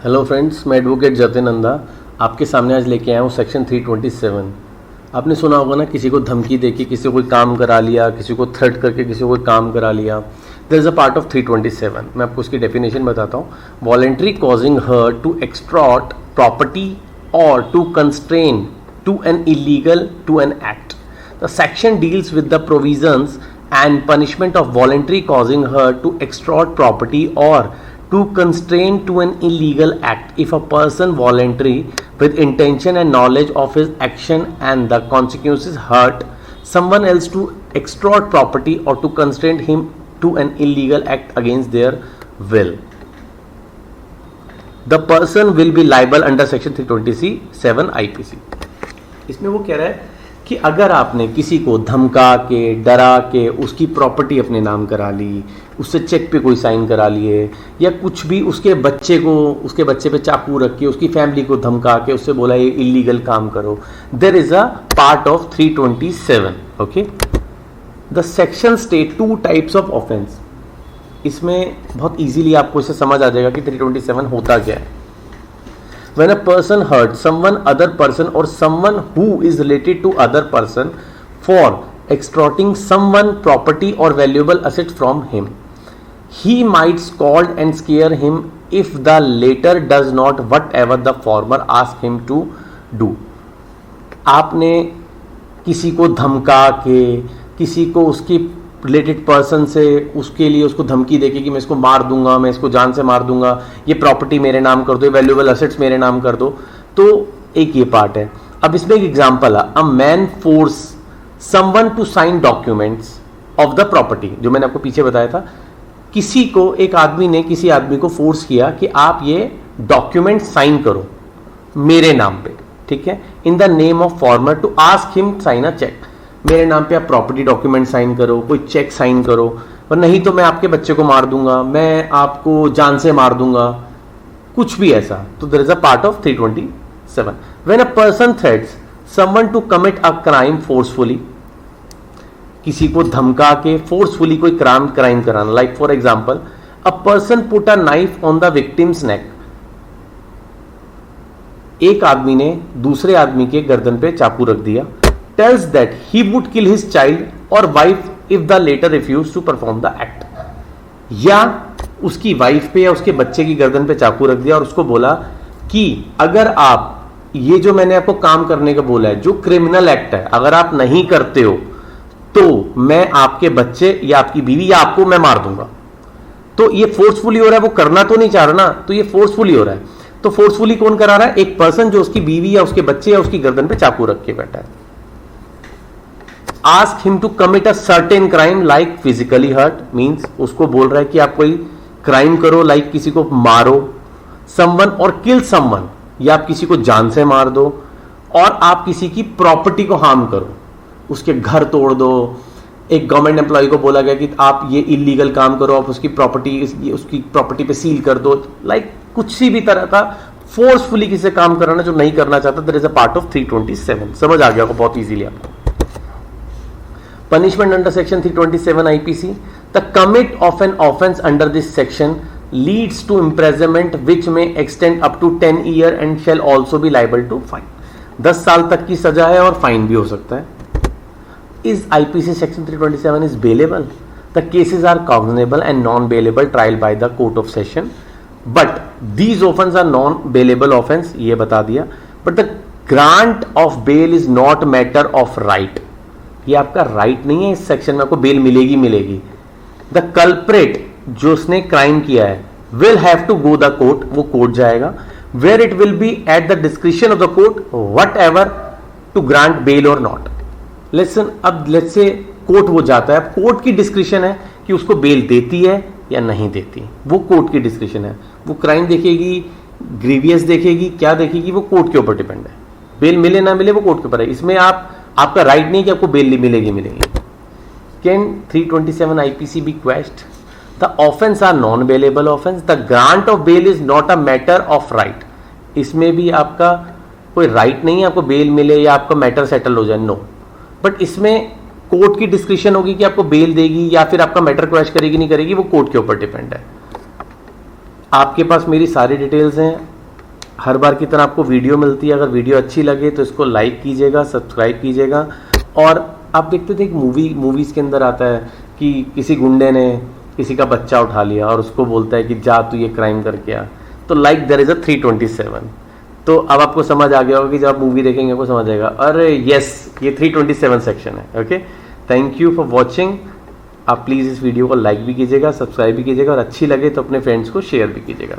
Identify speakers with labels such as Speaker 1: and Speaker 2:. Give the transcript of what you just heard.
Speaker 1: Hello friends, मैं advocate Jatin Nanda आपके सामने आज लेके आया हूँ सेक्शन 327। आपने सुना होगा ना, किसी को धमकी देके किसी को कोई काम करा लिया, किसी को थ्रेट करके किसी को कोई काम करा लिया। There is a part of 327। मैं आपको उसकी डेफिनेशन बताता हूँ। Voluntary causing her to extort property और to constrain to an illegal to an act. The section deals with the provisions and punishment of voluntary causing her to extort property or to constrain to an illegal act if a person voluntary with intention and knowledge of his action and the consequences hurt someone else to extort property or to constrain him to an illegal act against their will. The person will be liable under section 327 IPC. इसमें वो कह रहा है कि अगर आपने किसी को धमका के, डरा के उसकी प्रॉपर्टी अपने नाम करा ली, उससे चेक पे कोई साइन करा लिए, या कुछ भी उसके बच्चे पे चाकू रख के उसकी फैमिली को धमका के उससे बोला ये इलीगल काम करो, there is a part of 327. Okay, the section state 2 types of offence. इसमें बहुत इजीली आपको इसे समझ आ जाएगा कि 327 होता क्या है. When a person hurts someone, other person or someone who is related to other person for extorting someone property or valuable asset from him, he might scold and scare him if the latter does not whatever the former ask him to do. आपने किसी को धमका के, किसी को उसकी related person से उसके लिए उसको धमकी देके कि मैं इसको मार दूंगा, मैं इसको जान से मार दूंगा, ये प्रॉपर्टी मेरे नाम कर दो, ये वैल्यूएबल असेट्स मेरे नाम कर दो, तो एक ये पार्ट है. अब इसमें एक एग्जांपल है. A man force someone to sign documents of the property. जो मैंने आपको पीछे बताया था, किसी को, एक आदमी ने किसी आदमी को फोर्स किया कि आप ये डॉक्यूमेंट साइन करो मेरे नाम पे, ठीक है, in the name of former, to ask him sign a cheque. मेरे नाम पे आप प्रॉपर्टी डॉक्यूमेंट साइन करो, कोई चेक साइन करो, और नहीं तो मैं आपके बच्चे को मार दूंगा, मैं आपको जान से मार दूंगा, कुछ भी ऐसा. तो there is a part of 327. When a person threatens someone to commit a crime forcefully, किसी को धमका के फोर्सफुली कोई क्राइम कराना. Like for example, a person put a knife on the victim's neck. एक आदमी ने दूसरे आदमी के गर्दन पे चाकू रख दिया. tells that he would kill his child or wife if the later refused to perform the act. या उसकी वाइफ पे या उसके बच्चे की गर्दन पे चाकू रख दिया और उसको बोला कि अगर आप ये जो मैंने आपको काम करने का बोला है, जो क्रिमिनल एक्ट है, अगर आप नहीं करते हो तो मैं आपके बच्चे या आपकी बीवी या आपको मैं मार दूंगा. तो ये फोर्सफुली हो रहा है, वो करना तो नहीं चाह रहा ना, तो ये फोर्सफुली हो रहा है. तो फोर्सफुली कौन करा रहा है? एक पर्सन जो उसकी बीवी या उसके बच्चे या उसकी गर्दन पे चाकू रख के बैठा है. Ask him to commit a certain crime like physically hurt, means उसको बोल रहा है कि आप कोई क्राइम करो, लाइक किसी को मारो, someone और kill someone, या आप किसी को जान से मार दो, और आप किसी की प्रॉपर्टी को हार्म करो, उसके घर तोड़ दो. एक गवर्नमेंट एम्प्लॉय को बोला गया कि आप ये इलीगल काम करो, आप उसकी प्रॉपर्टी पे सील कर दो, लाइक कुछ सी भी तरह का फोर्सफुली किसी से काम कराना जो नहीं करना चाहता. There is a part of 327. समझ आ गया आपको बहुत इजीली. आपको punishment under section 327 IPC. The commit of an offence under this section leads to imprisonment which may extend up to 10 years and shall also be liable to fine. 10 साल तक की सजा है और फाइन भी हो सकता है. Is IPC section 327 is bailable? The cases are cognizable and non-bailable trial by the court of session, but these offences are non-bailable offence, ये बता दिया. But the grant of bail is not matter of right. ये आपका right नहीं है. इस section में आपको बेल मिलेगी. द कल्प्रेट, जो उसने क्राइम किया है, will have to go the court, वो कोर्ट जाएगा, where it will be at the description of the court whatever to grant bail और नॉट. लिसन, अब लेट्स से कोर्ट वो जाता है, अब कोर्ट की डिस्क्रिप्शन है कि उसको बेल देती है या नहीं देती, वो कोर्ट की डिस्क्रिप्शन है. वो क्राइम देखेगी, ग्रीवियस देखेगी, क्या देखेगी, वो कोर्ट के ऊपर डिपेंड है. बेल मिले ना मिले वो कोर्ट के ऊपर है. इसमें आपका राइट नहीं कि आपको बेल मिलेगी. Can 327 IPC be quashed? The offence are non bailable offence. The grant of bail is not a matter of right. इसमें भी आपका कोई राइट नहीं है आपको बेल मिले या आपका मैटर सेटल हो जाए, नो. बट इसमें कोर्ट की डिस्क्रिप्शन होगी कि आपको बेल देगी या फिर आपका मैटर क्वेश्चन करेगी नहीं करेगी, वो कोर्ट के ऊपर डिपेंड है. आपके पास मेरी सारी डिटेल्स हैं, हर बार की तरह आपको वीडियो मिलती है। अगर वीडियो अच्छी लगे तो इसको लाइक कीजिएगा, सब्सक्राइब कीजिएगा। और आप देखते थे एक मूवीज़ के अंदर आता है कि किसी गुंडे ने किसी का बच्चा उठा लिया और उसको बोलता है कि जा तू ये क्राइम करके आ, तो लाइक देयर इज़ अ 327। तो अब आपको समझ आ गया होगा कि जब आप मूवी देखेंगे आपको समझ आएगा, अरे यस ये 327 सेक्शन है। Okay, thank you for watching. आप प्लीज़ इस वीडियो को लाइक भी कीजिएगा, सब्सक्राइब भी कीजिएगा और अच्छी लगे तो अपने फ्रेंड्स को शेयर भी कीजिएगा।